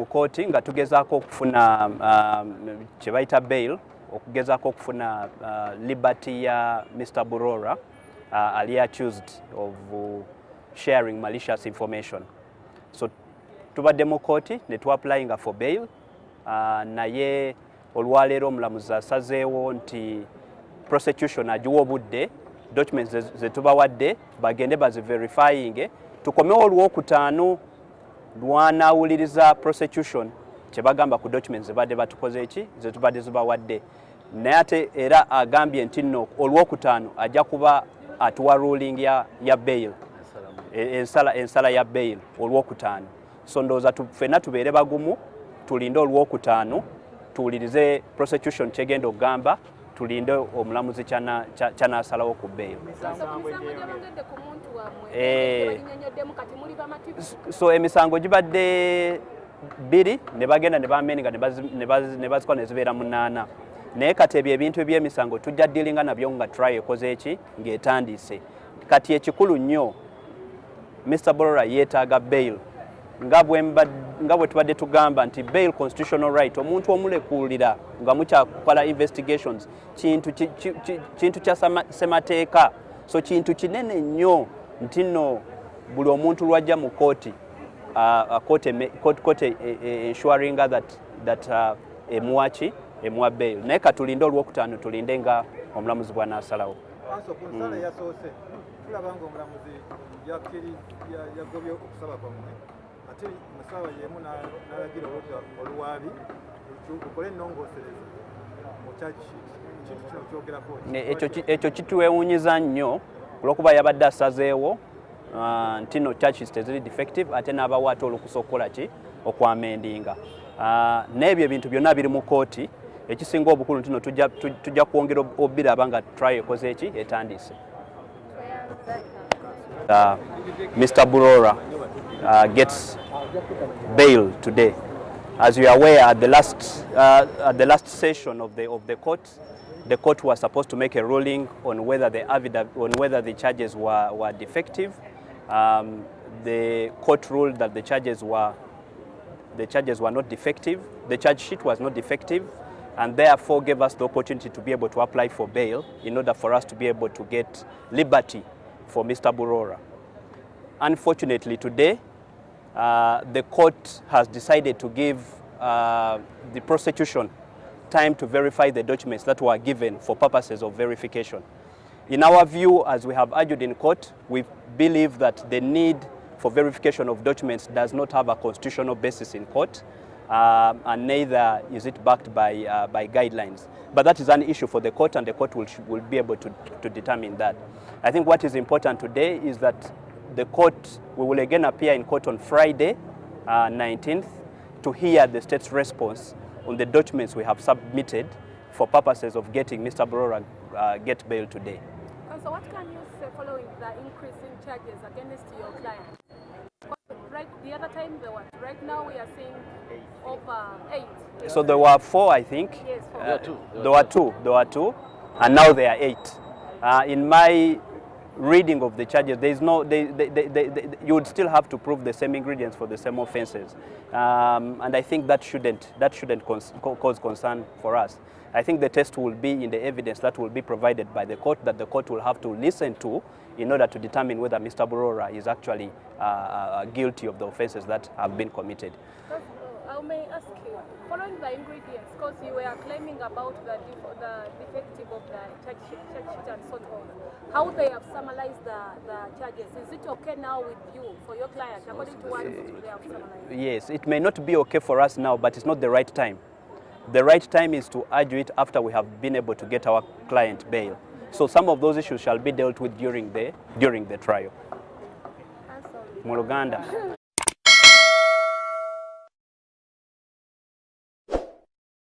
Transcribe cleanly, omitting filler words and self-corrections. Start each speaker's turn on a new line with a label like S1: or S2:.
S1: kooti nga tugezaako okufuna kye bayita bail, okugezaako okufuna liberty ya Mr. Burora ali accused of sharing malicious information. So tubadde mu kooti ne tu-applyinga for bail, naye olwaleero omulamuzi asazeewo nti prosecution agiwa obudde documents ze tubawadde bagende baziverifyinge, tukomewo olwokutaano lwanaawuliriza prosecution kye bagamba ku documents zebadde batukoze eki ze tubadde zibawadde, naye ate era agambye nti nno olwokutaano ajja kuba atuwa ruling ya bail, ensala ya bail olwokutaano. So ndowooza ffenna tubeere bagumu, tulinde olwokutaano tuwulirize prosecution kyegenda okugamba, tulinde omulamuzi kyanaasalawo ku bail. So emisango gibadde 2 ne bagenda ne bameninga ne bazikola ne zibeera 8, naye kati ebyo ebintu eby'emisango tujja dealinga nabyo nga try ekoze eki ng'etandise. Kati ekikulu nnyo Mr. Burora yeetaaga bail nga bwe tubadde tugamba nti bail constitutional right, omuntu omulekuulira nga mukyakola investigations kintu kya ssemateeka, so kintu kinene nnyo nti nno buli omuntu lwajja mu kooti kooti ensuring that emuwaki emuwa bail, naye katulinde olwokutaano tulinde nga omulamuzi bw'anaasalawo.
S2: tulaba nga omulamuzi yagobye okusaba kwammwe ate musawa yemu n'alagira oluwaabi lukole ennongoosereza mu charge sheet. Ekintu kino kyogerako
S1: ekyo kitwewuunyiza nnyo olw'okuba yabadde asazeewo nti no charge sheet teziri defective ate n'abawa ate olukusa okukola ki okwamendinga. N'ebyo ebintu byonna biri mu kooti, ekisinga obukulu nti no tujja kwongera obiraba nga try ekoze eki etandise. Mr. Burora gets bail today. As you are aware, at the last session of the court was supposed to make a ruling on whether the charges were defective. The court ruled that the charges were not defective. The charge sheet was not defective, and therefore gave us the opportunity to be able to apply for bail in order for us to be able to get liberty for Mr. Burora. Unfortunately, today, the court has decided to give the prosecution time to verify the documents that were given for purposes of verification. In our view, as we have argued in court, we believe that the need for verification of documents does not have a constitutional basis in court, and neither is it backed by guidelines. But that is an issue for the court, and the court will be able to determine that. I think what is important today is that the court, we will again appear in court on Friday, 19th, to hear the state's response on the documents we have submitted for purposes of getting Mr. Burora get bail today.
S3: So what can you say following the increase in charges against your client? Right, the other time there were, right now we are seeing over 8.
S1: So there were 4, I think.
S3: Yes, 4.
S1: There were two, and now there are 8. In my reading of the charges, there is no, you would still have to prove the same ingredients for the same offences, and I think that shouldn't cause concern for us. I think the test will be in the evidence that will be provided by the court, that the court will have to listen to in order to determine whether Mr. Burora is actually guilty of the offences that have been committed.
S3: I may ask you, following the ingredients, because you were claiming about the defective of the charge sheet and so on, how they have summarized the charges, is it okay now with you, for your client, according to what they have summarized?
S1: Yes, it may not be okay for us now, but it's not the right time. The right time is to argue it after we have been able to get our client bail. So some of those issues shall be dealt with during the trial.
S3: I'm sorry.
S1: Muluganda.